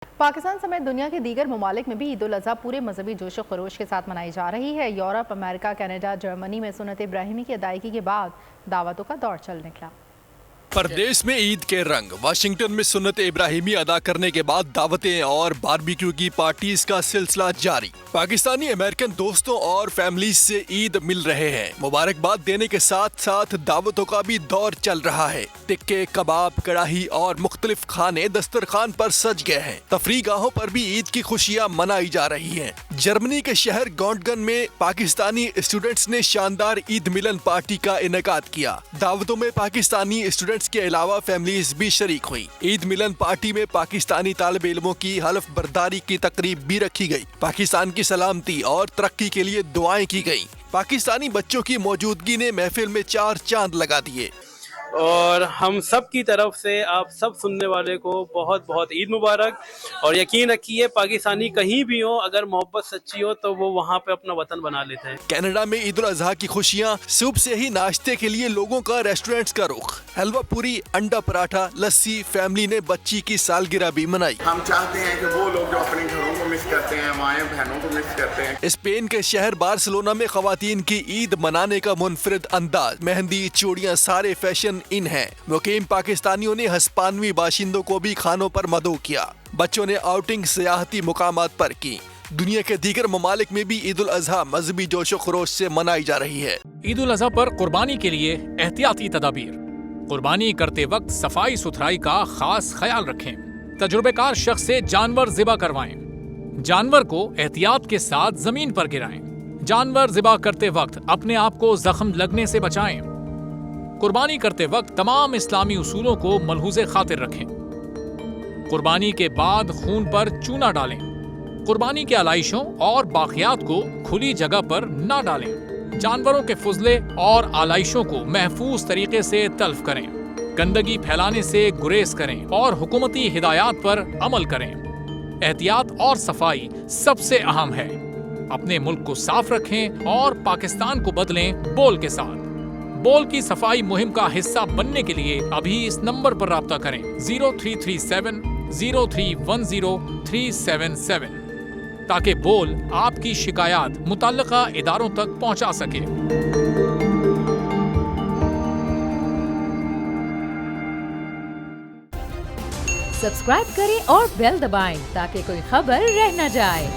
پاکستان سمیت دنیا کے دیگر ممالک میں بھی عید الاضحیٰ پورے مذہبی جوش و خروش کے ساتھ منائی جا رہی ہے۔ یورپ، امریکہ، کینیڈا، جرمنی میں سنت ابراہیمی کی ادائیگی کے بعد دعوتوں کا دور چل نکلا۔ پردیس میں عید کے رنگ، واشنگٹن میں سنت ابراہیمی ادا کرنے کے بعد دعوتیں اور باربیکیو کی پارٹیز کا سلسلہ جاری۔ پاکستانی امریکن دوستوں اور فیملیز سے عید مل رہے ہیں۔ مبارکباد دینے کے ساتھ ساتھ دعوتوں کا بھی دور چل رہا ہے۔ ٹکے، کباب، کڑاہی اور مختلف کھانے دسترخوان پر سج گئے ہیں۔ تفریح گاہوں پر بھی عید کی خوشیاں منائی جا رہی ہیں۔ جرمنی کے شہر گونٹگن میں پاکستانی اسٹوڈنٹس نے شاندار عید ملن پارٹی کا انعقاد کیا۔ دعوتوں میں پاکستانی اسٹوڈنٹس کے علاوہ فیملیز بھی شریک ہوئی۔ عید ملن پارٹی میں پاکستانی طالب علموں کی حلف برداری کی تقریب بھی رکھی گئی۔ پاکستان کی سلامتی اور ترقی کے لیے دعائیں کی گئیں۔ پاکستانی بچوں کی موجودگی نے محفل میں 4 چاند لگا دیے۔ اور ہم سب کی طرف سے آپ سب سننے والے کو بہت بہت عید مبارک، اور یقین رکھیے پاکستانی کہیں بھی ہو، اگر محبت سچی ہو تو وہ وہاں پہ اپنا وطن بنا لیتے ہیں۔ کینیڈا میں عید الاضحیٰ کی خوشیاں، صبح سے ہی ناشتے کے لیے لوگوں کا ریسٹورنٹس کا رخ، حلوہ پوری، انڈا پراٹھا، لسی، فیملی نے بچی کی سالگرہ بھی منائی۔ ہم چاہتے ہیں کہ وہ لوگ جو اپنے گھروں کو مس کرتے ہیں، مائیں بہنوں کو مس کرتے ہیں۔ اسپین کے شہر بارسلونا میں خواتین کی عید منانے کا منفرد انداز، مہندی، چوڑیاں، سارے فیشن ان ہیں۔ مقیم پاکستانیوں نے ہسپانوی باشندوں کو بھی کھانوں پر مدعو کیا۔ بچوں نے آؤٹنگ سیاحتی مقامات پر کی۔ دنیا کے دیگر ممالک میں بھی عید الاضحیٰ مذہبی جوش و خروش سے منائی جا رہی ہے۔ عید الاضحیٰ پر قربانی کے لیے احتیاطی تدابیر۔ قربانی کرتے وقت صفائی ستھرائی کا خاص خیال رکھیں۔ تجربہ کار شخص سے جانور ذبح کروائیں۔ جانور کو احتیاط کے ساتھ زمین پر گرائیں۔ جانور ذبح کرتے وقت اپنے آپ کو زخم لگنے سے بچائیں۔ قربانی کرتے وقت تمام اسلامی اصولوں کو ملحوظ خاطر رکھیں۔ قربانی کے بعد خون پر چونا ڈالیں۔ قربانی کے علائشوں اور باقیات کو کھلی جگہ پر نہ ڈالیں۔ جانوروں کے فضلے اور علائشوں کو محفوظ طریقے سے تلف کریں۔ گندگی پھیلانے سے گریز کریں اور حکومتی ہدایات پر عمل کریں۔ احتیاط اور صفائی سب سے اہم ہے۔ اپنے ملک کو صاف رکھیں اور پاکستان کو بدلیں بول کے ساتھ۔ بول کی صفائی مہم کا حصہ بننے کے لیے ابھی اس نمبر پر رابطہ کریں 0337 0310 377 تاکہ بول آپ کی شکایات متعلقہ اداروں تک پہنچا سکے۔ سبسکرائب کریں اور بیل دبائیں تاکہ کوئی خبر رہ نہ جائے۔